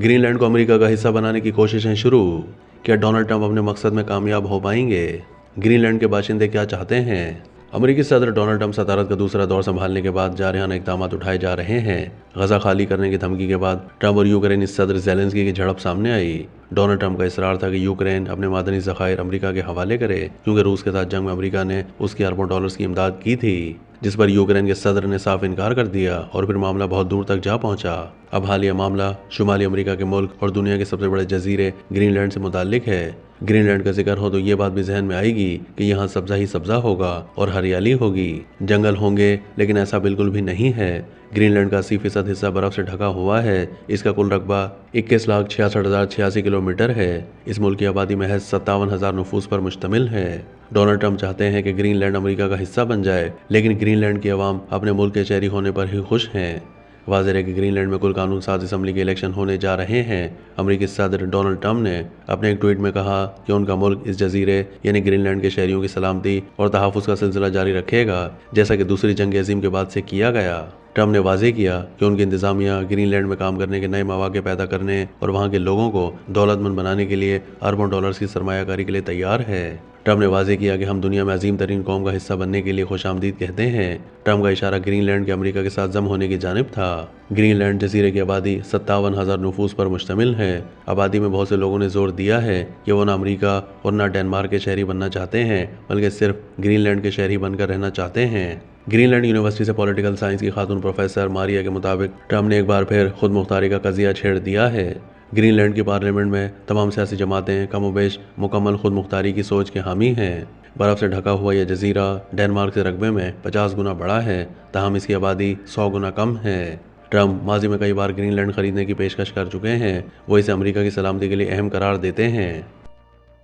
Greenland को America का हिस्सा बनाने की कोशिशें शुरू। क्या डोनाल्ड ट्रंप अपने मकसद में कामयाब हो पाएंगे? ग्रीनलैंड के बाशिंदे क्या चाहते हैं? अमेरिकी सदर डोनाल्ड ट्रंप सदारत का दूसरा दौर संभालने के बाद जारहाना इक़दाम उठाए जा रहे हैं। गजा खाली करने की धमकी के बाद ट्रंप और यूक्रेनी सदर ज़ेलेंस्की की झड़प सामने आई। डोनाल्ड ट्रंप का इसरार था कि यूक्रेन अपने मादनी ज़खायर अमेरिका के हवाले करे, क्योंकि रूस के साथ जंग में अमेरिका ने उसकी अरबों डॉलर्स की इमदाद की थी, जिस पर यूक्रेन के सदर ने साफ इनकार कर दिया और फिर मामला बहुत दूर तक जा पहुंचा। अब हालिया मामला शुमाली अमेरिका के मुल्क और दुनिया के सबसे बड़े जजीरे ग्रीनलैंड से मुताल्लिक है। ग्रीनलैंड का जिक्र हो तो ये बात भी जहन में आएगी कि यहाँ सब्जा ही सब्जा होगा और हरियाली होगी, जंगल होंगे, लेकिन ऐसा बिल्कुल भी नहीं है। ग्रीनलैंड का 80% हिस्सा बर्फ से ढका हुआ है। इसका कुल रकबा 21,66,086 किलोमीटर है। इस मुल्क की आबादी महज 57,000 नफूस पर मुश्तमिल है। डोनाल्ड ट्रंप चाहते हैं कि ग्रीनलैंड अमेरिका का हिस्सा बन जाए, लेकिन ग्रीनलैंड की आवाम अपने मुल्क के शहरी होने पर ही खुश हैं। वाज़ेह है कि ग्रीनलैंड में कुल कानून साज असम्बली के इलेक्शन होने जा रहे हैं। अमेरिकी सदर डोनाल्ड ट्रंप ने अपने एक ट्वीट में कहा कि उनका मुल्क इस जजीरे यानी ग्रीनलैंड के शहरियों की सलामती और तहफ़्फ़ुज़ का सिलसिला जारी रखेगा, जैसा कि दूसरी जंग अज़ीम के बाद से किया गया। ट्रंप ने वाज़ेह किया कि उनकी इंतज़ामिया ग्रीनलैंड में काम करने के नए मौक़े पैदा करने और वहाँ के लोगों को दौलतमंद बनाने के लिए अरबों डॉलर्स की सरमायाकारी के लिए तैयार है। ट्रंप ने वाज़ेह किया कि हम दुनिया में अजीम तरीन कौम का हिस्सा बनने के लिए खुशामदीद कहते हैं। ट्रंप का इशारा ग्रीनलैंड के अमेरिका के साथ जम होने की जानिब था। ग्रीनलैंड जजीरे की आबादी 57,000 नफूस पर मुश्तमिल है। आबादी में बहुत से लोगों ने जोर दिया है कि वो न अमेरिका और न डेनमार्क के शहरी बनना चाहते हैं, बल्कि सिर्फ ग्रीनलैंड के शहरी बनकर रहना चाहते हैं। ग्रीनलैंड यूनिवर्सिटी से पॉलिटिकल साइंस की खातून प्रोफेसर मारिया के मुताबिक ट्रंप ने एक बार फिर खुद मुख्तारी का कज़िया छेड़ दिया है। ग्रीनलैंड की पार्लियामेंट में तमाम सियासी जमातें कमोबेश मुकम्मल खुद मुख्तारी की सोच के हामी हैं। बर्फ़ से ढका हुआ यह जजीरा डेनमार्क के रकबे में 50 गुना बड़ा है, ताहम इसकी आबादी 100 गुना कम है। ट्रंप माजी में कई बार ग्रीनलैंड खरीदने की पेशकश कर चुके हैं। वो इसे अमेरिका की सलामती के लिए अहम करार देते हैं।